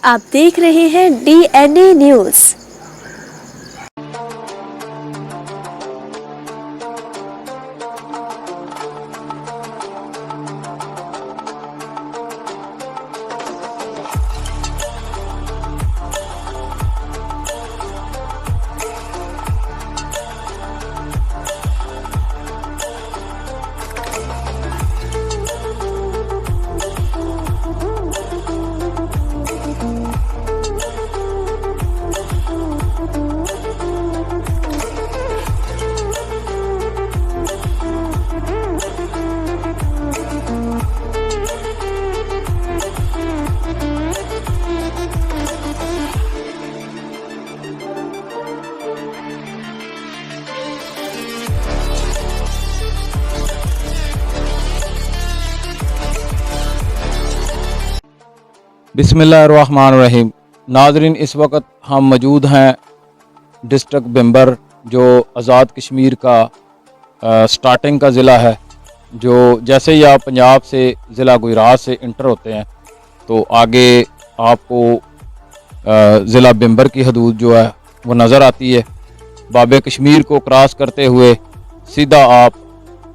आप देख रहे हैं DNA न्यूज़। बिस्मिल्लाहिर्रहमानिर्रहीम। नाज़रीन, इस वक्त हम मौजूद हैं डिस्ट्रिक्ट बिम्बर, जो आज़ाद कश्मीर का स्टार्टिंग का ज़िला है। जो जैसे ही आप पंजाब से ज़िला गुजरात से इंटर होते हैं तो आगे आपको ज़िला बिम्बर की हदूद जो है वो नज़र आती है। बाबे कश्मीर को क्रॉस करते हुए सीधा आप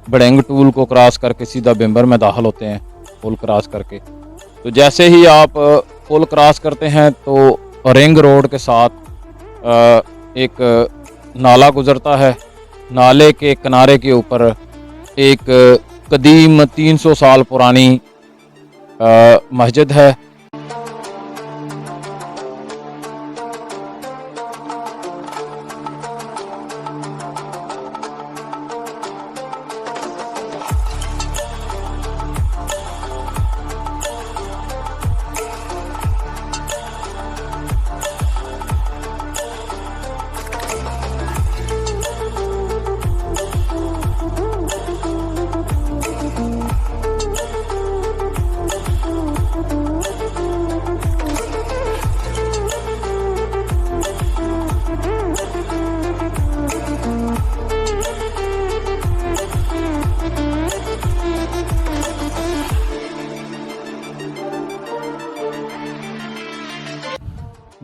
बड़ेंग टूल को क्रॉस करके सीधा बिम्बर में दाखिल होते हैं, पुल क्रॉस करके। तो जैसे ही आप पुल क्रॉस करते हैं तो रिंग रोड के साथ एक नाला गुज़रता है। नाले के किनारे के ऊपर एक कदीम 300 साल पुरानी मस्जिद है।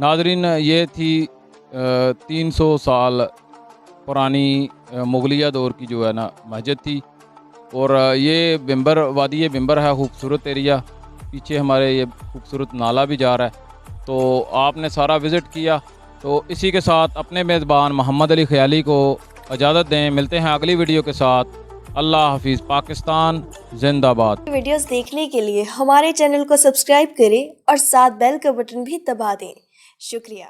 नाज़रीन, ये थी 300 साल पुरानी मुगलिया दौर की जो है ना मस्जिद थी। और ये बिम्बर वादी बिम्बर है, खूबसूरत एरिया। पीछे हमारे ये खूबसूरत नाला भी जा रहा है। तो आपने सारा विज़िट किया। तो इसी के साथ अपने मेज़बान मोहम्मद अली ख़याली को इजाज़त दें। मिलते हैं अगली वीडियो के साथ। अल्लाह हाफिज़। पाकिस्तान जिंदाबाद। वीडियोस देखने के लिए हमारे चैनल को सब्सक्राइब करें और साथ बेल का बटन भी दबा दें। शुक्रिया।